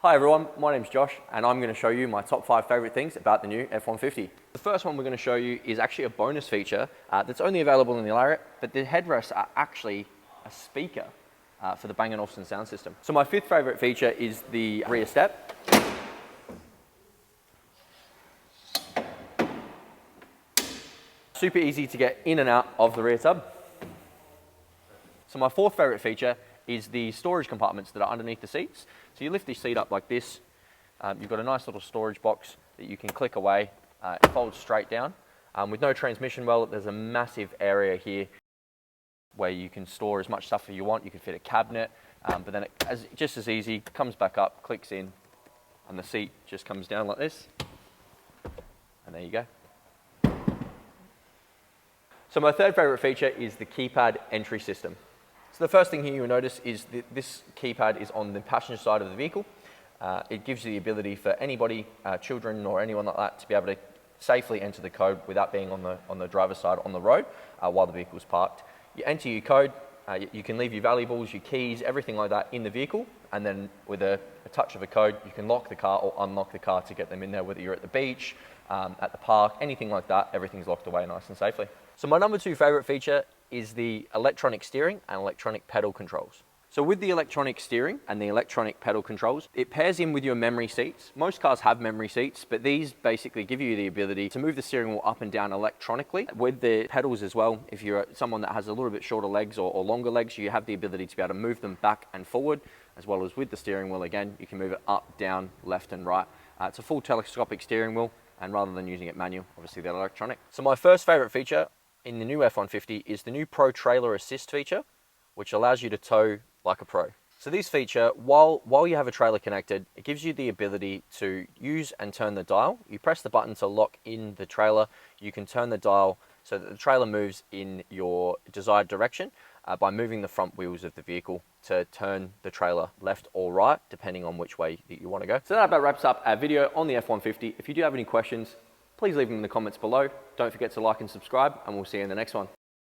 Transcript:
Hi everyone, my name's Josh and I'm going to show you my top 5 favourite things about the new F150. The first one we're going to show you is actually a bonus feature that's only available in the Lariat, but the headrests are actually a speaker for the Bang & Olufsen sound system. So my 5th favourite feature is the rear step. Super easy to get in and out of the rear tub. So my 4th favourite feature is the storage compartments that are underneath the seats. So you lift the seat up like this, you've got a nice little storage box that you can click away, it folds straight down. With no transmission well, there's a massive area here where you can store as much stuff as you want. You can fit a cabinet, but then just as easy, comes back up, clicks in, and the seat just comes down like this, and there you go. So my 3rd favourite feature is the keypad entry system. So the first thing here you'll notice is that this keypad is on the passenger side of the vehicle. It gives you the ability for anybody, children or anyone like that, to be able to safely enter the code without being on the driver's side on the road while the vehicle is parked. You enter your code, you can leave your valuables, your keys, everything like that in the vehicle, and then with a touch of a code you can lock the car or unlock the car to get them in there, whether you're at the beach, at the park, anything like that, everything's locked away nice and safely. So my number 2 favourite feature is the electronic steering and electronic pedal controls. So with the electronic steering and the electronic pedal controls, it pairs in with your memory seats. Most cars have memory seats, but these basically give you the ability to move the steering wheel up and down electronically. With the pedals as well, if you're someone that has a little bit shorter legs or longer legs, you have the ability to be able to move them back and forward, as well as with the steering wheel again, you can move it up, down, left and right. It's a full telescopic steering wheel, and rather than using it manual, obviously they're electronic. So my first favourite feature in the new F150 is the new Pro Trailer Assist feature, which allows you to tow like a pro. So this feature, while you have a trailer connected, it gives you the ability to use and turn the dial. You press the button to lock in the trailer, you can turn the dial so that the trailer moves in your desired direction by moving the front wheels of the vehicle to turn the trailer left or right, depending on which way that you want to go. So that about wraps up our video on the F150. If you do have any questions, please leave them in the comments below. Don't forget to like and subscribe, and we'll see you in the next one.